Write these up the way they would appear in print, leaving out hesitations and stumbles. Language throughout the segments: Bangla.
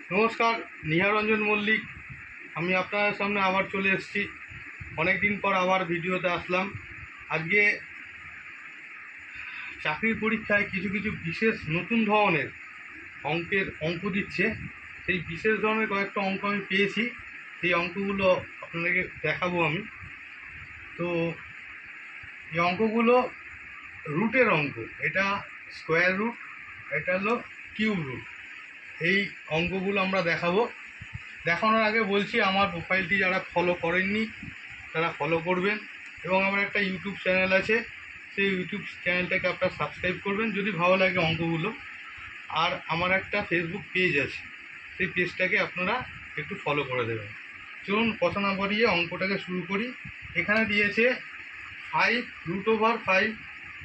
নমস্কার, নিহারঞ্জন মল্লিক। আমি আপনাদের সামনে আবার চলে এসেছি। অনেক দিন পর আবার ভিডিওতে আসলাম। আজকে চাকরির পরীক্ষায় কিছু কিছু বিশেষ নতুন ধরনের অঙ্ক দিচ্ছে। সেই বিশেষ ধরনের কয়েকটা অঙ্ক আমি পেয়েছি। সেই অঙ্কগুলো আপনাদেরকে দেখাবো আমি। তো এই অঙ্কগুলো রুটের অঙ্ক। এটা স্কোয়ার রুট, এটা হলো কিউব রুট। এই অঙ্কগুলো আমরা দেখাবো। দেখানোর আগে বলছি, আমার প্রোফাইলটি যারা ফলো করেননি তারা ফলো করবেন, এবং আমার একটা ইউটিউব চ্যানেল আছে, সেই ইউটিউব চ্যানেলটাকে আপনারা সাবস্ক্রাইব করবেন যদি ভালো লাগে অঙ্কগুলো। আর আমার একটা ফেসবুক পেজ আছে, সেই পেজটাকে আপনারা একটু ফলো করে দেবেন। চলুন কথা না বাড়িয়ে অঙ্কটাকে শুরু করি। এখানে দিয়েছে 5√5,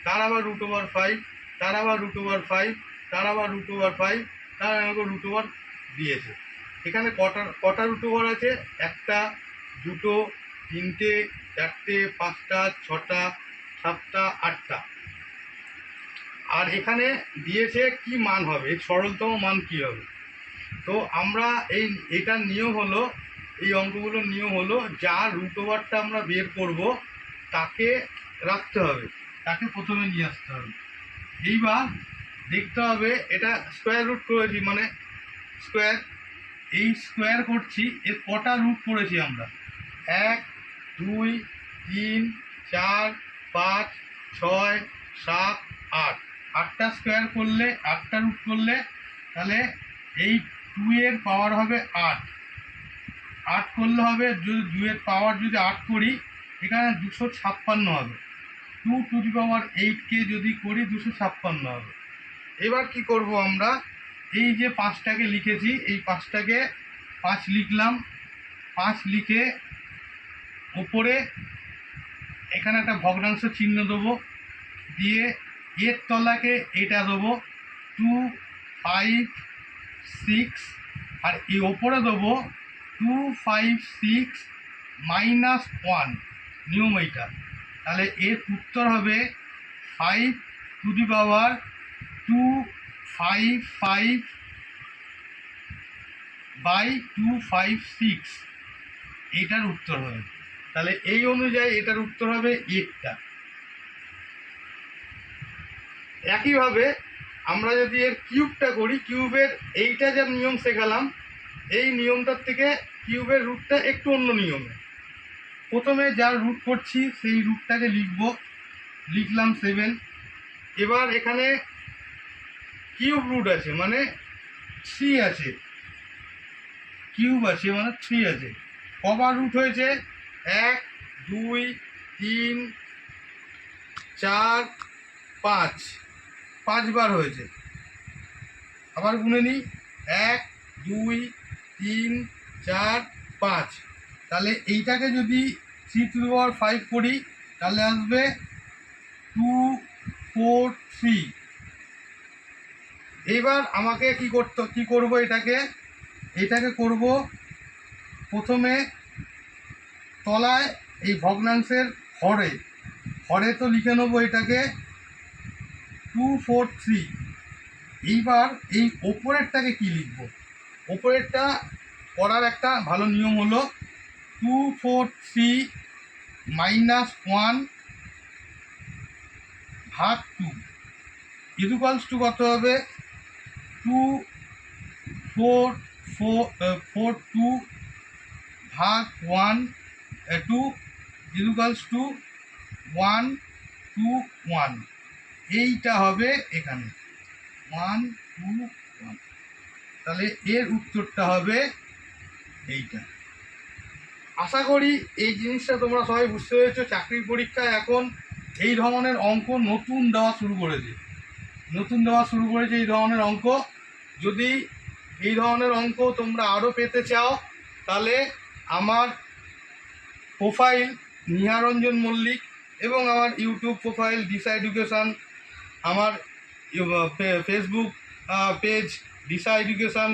তার আবার √5, তার আবার √5, তার আবার √5, তার আবার √, দিয়েছে। এখানে কটা √, আছে? একটা, দুটো, তিনটে, চারটে, পাঁচটা, ছটা, সাতটা, আটটা। আর এখানে দিয়েছে কি মান হবে, সরলতম মান কি হবে। তো আমরা এটার নিয়ম হলো, এই অঙ্কগুলোর নিয়ম হলো, যার √টা আমরা বের করব তাকে রাখতে হবে, তাকে প্রথমে নিয়ে আসতে হবে। এইবার দেখতে হবে, এটা স্কোয়ার রুট করেছি মানে স্কোয়ার, এই স্কোয়ার করছি, এর কটা রুট করেছি আমরা? 1, 2, 3, 4, 5, 6, 7, 8, 8টা স্কোয়ার করলে, 8টা রুট করলে, তাহলে এই 2 এর পাওয়ার হবে 8। 8 করলে হবে, যদি 2 এর পাওয়ার যদি 8 করি, এখানে 256 হবে। 2⁸ যদি করি 256 হবে। এবার কি করব আমরা? এই যে 5টাকে লিখেছি, এই 5টাকে 5 লিখলাম। 5 লিখে ওপরে এখানে একটা ভগ্নাংশ চিহ্ন দেবো, দিয়ে এর তলাকে এটা দেবো 2, 5, 6, আর এই ওপরে দেবো 2, 5, 6 -1, নিয়ম এইটা। তাহলে এর উত্তর হবে 5^255/256, এইটার উত্তর হবে। তাহলে এই অনুযায়ী এটার উত্তর হবে 8টা। একইভাবে আমরা যদি এর কিউবটা করি, কিউবের এইটা যে নিয়ম শেখালাম, এই নিয়মটার থেকে কিউবের রুটটা একটু অন্য নিয়মে। প্রথমে যার রুট করছি সেই রুটটাকে লিখলাম 7। এবার এখানে কিউব রুট আছে মানে 3 আছে, কিউব আছে মানে 3 আছে। কবার রুট হয়েছে? 1, 2, 3, 4, 5, 5 বার হয়েছে। আবার গুনে নিই, 1, 2, 3, 4, 5। তাহলে এইটাকে যদি 3⁵ করি, তাহলে আসবে 2, 4, 3। এইবার আমাকে কি করব, এটাকে করব প্রথমে তলায় এই ভগ্নাংশের হরে তো লিখে নেবো এটাকে 2, 4, 3। এইবার এই ওপরেরটাকে কি লিখব? ওপরেরটা করার একটা ভালো নিয়ম হলো 2, 4, 3 -1/2 ইকুয়ালস টু কত হবে? 2, 4, 2/1 ইকুয়ালস টু 1, 2, 1। এইটা হবে এখানে 1, 2, 1। তাহলে এর উত্তরটা হবে এইটা। আশা করি এই জিনিসটা তোমরা সবাই বুঝতে পেরেছো। চাকরির পরীক্ষায় এখন এই ধরনের অঙ্ক নতুন দেওয়া শুরু করেছে এই ধরনের অঙ্ক। যদি এই ধরনের অঙ্ক তোমরা আরও পেতে চাও, তাহলে আমার প্রোফাইল নিহারঞ্জন মল্লিক এবং আমার ইউটিউব প্রোফাইল দিশা এডুকেশান, আমার ফেসবুক পেজ দিশা এডুকেশান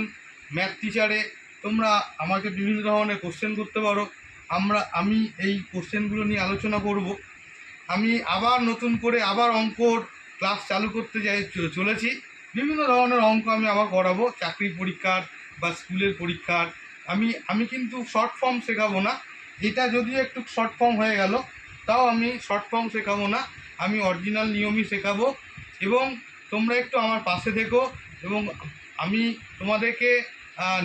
ম্যাথ টিচারে তোমরা আমাকে বিভিন্ন ধরনের কোশ্চেন করতে পারো। আমি এই কোশ্চেনগুলো নিয়ে আলোচনা করব। আমি আবার নতুন করে অঙ্কর ক্লাস চালু করতে চলেছি। বিভিন্ন ধরনের অঙ্ক আমি আবার করাবো চাকরির পরীক্ষার বা স্কুলের পরীক্ষার। আমি কিন্তু শর্ট ফর্ম শেখাবো না, এটা যদিও একটু শর্ট ফর্ম হয়ে গেল, তাও আমি শর্ট ফর্ম শেখাবো না, আমি অরিজিনাল নিয়মই শেখাবো। এবং তোমরা একটু আমার পাশে থেকো। এবং আমি তোমাদেরকে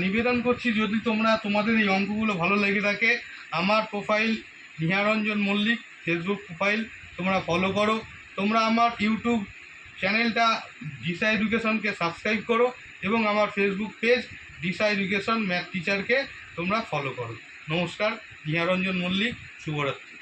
নিবেদন করছি, যদি তোমাদের এই অঙ্কগুলো ভালো লেগে থাকে, আমার profile Niharranjan Mallick Facebook profile তোমরা ফলো করো। তোমরা আমার ইউটিউব চ্যানেলটা দিশা এডুকেশনকে সাবস্ক্রাইব করো, এবং আমার ফেসবুক পেজ দিশা এডুকেশন ম্যাথ টিচারকে তোমরা ফলো করো। নমস্কার, নিহারঞ্জন মল্লিক, শুভরাত্রি।